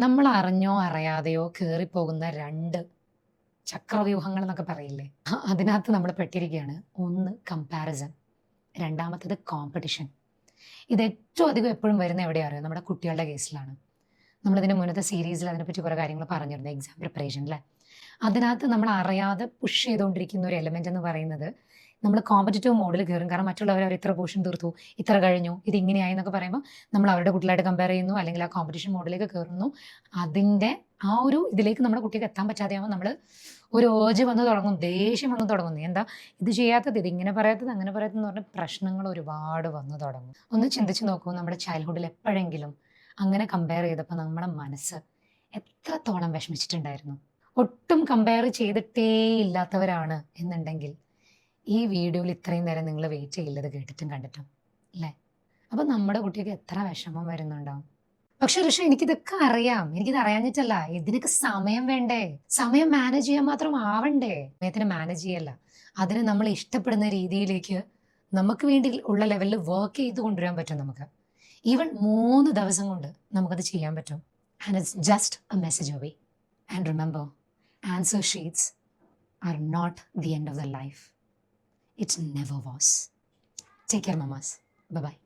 നമ്മൾ അറിഞ്ഞോ അറിയാതെയോ കയറിപ്പോകുന്ന രണ്ട് ചക്രവ്യൂഹങ്ങൾ എന്നൊക്കെ പറയില്ലേ, അതിനകത്ത് നമ്മൾ പെട്ടിരിക്കുകയാണ്. ഒന്ന് കമ്പാരിസൺ, രണ്ടാമത്തത് കോമ്പറ്റീഷൻ. ഇത് ഏറ്റവും അധികം എപ്പോഴും വരുന്ന എവിടെയാ അറിയാം? നമ്മുടെ കുട്ടികളുടെ കേസിലാണ്. നമ്മളിതിൻ്റെ മുന്നത്തെ സീരീസിൽ അതിനെപ്പറ്റി കുറേ കാര്യങ്ങൾ പറഞ്ഞിരുന്നു, എക്സാം പ്രിപ്പറേഷൻ അല്ലേ. അതിനകത്ത് നമ്മൾ അറിയാതെ പുഷ് ചെയ്തുകൊണ്ടിരിക്കുന്ന ഒരു എലമെൻ്റ് എന്ന് പറയുന്നത് നമ്മൾ കോമ്പറ്റീറ്റീവ് മോഡിൽ കയറും. കാരണം മറ്റുള്ളവർ അവർ ഇത്ര പോർഷൻ തീർത്തു, ഇത്ര കഴിഞ്ഞു, ഇത് ഇങ്ങനെയായി എന്നൊക്കെ പറയുമ്പോൾ നമ്മൾ അവരുടെ കുട്ടികളായിട്ട് കമ്പയർ ചെയ്യുന്നു, അല്ലെങ്കിൽ ആ കോമ്പറ്റീഷൻ മോഡിലേക്ക് കയറുന്നു. അതിൻ്റെ ആ ഒരു ഇതിലേക്ക് നമ്മുടെ കുട്ടിക്ക് എത്താൻ പറ്റാതെയാകുമ്പോൾ നമ്മൾ ഒരു ഓജ് വന്ന് തുടങ്ങും, ദേഷ്യം വന്ന് തുടങ്ങുന്നു. എന്താ ഇത് ചെയ്യാത്തത്, ഇതിങ്ങനെ പറയാത്തത്, അങ്ങനെ പറയാത്തതെന്ന് പറഞ്ഞ പ്രശ്നങ്ങൾ ഒരുപാട് വന്നു തുടങ്ങും. ഒന്ന് ചിന്തിച്ച് നോക്കൂ, നമ്മുടെ ചൈൽഡ്ഹുഡിൽ എപ്പോഴെങ്കിലും അങ്ങനെ കമ്പയർ ചെയ്തപ്പോൾ നമ്മുടെ മനസ്സ് എത്രത്തോളം വിഷമിച്ചിട്ടുണ്ടായിരുന്നു? ഒട്ടും കമ്പയർ ചെയ്തിട്ടേ ഇല്ലാത്തവരാണ് എന്നുണ്ടെങ്കിൽ ഈ വീഡിയോയിൽ ഇത്രയും നേരം നിങ്ങൾ വെയിറ്റ് ചെയ്യില്ലത് കേട്ടിട്ടും കണ്ടിട്ടും അല്ലേ. അപ്പം നമ്മുടെ കുട്ടിക്ക് എത്ര വിഷമം വരുന്നുണ്ടാവും. പക്ഷെ ഋഷി, എനിക്കിതൊക്കെ അറിയാം, എനിക്കിത് അറിയാഞ്ഞിട്ടല്ല, ഇതിനൊക്കെ സമയം വേണ്ടേ, സമയം മാനേജ് ചെയ്യാൻ മാത്രം ആവണ്ടേ. സമയത്തിന് മാനേജ് ചെയ്യല്ല, അതിന് നമ്മൾ ഇഷ്ടപ്പെടുന്ന രീതിയിലേക്ക് നമുക്ക് വേണ്ടി ഉള്ള ലെവലിൽ വർക്ക് ചെയ്ത് കൊണ്ടുവരാൻ പറ്റും. നമുക്ക് ഈവൻ 3 ദിവസം കൊണ്ട് നമുക്കത് ചെയ്യാൻ പറ്റും. And it's just A message away. And remember, answer sheets are not the end of the life. It never was. Take care, mamas. Bye-bye.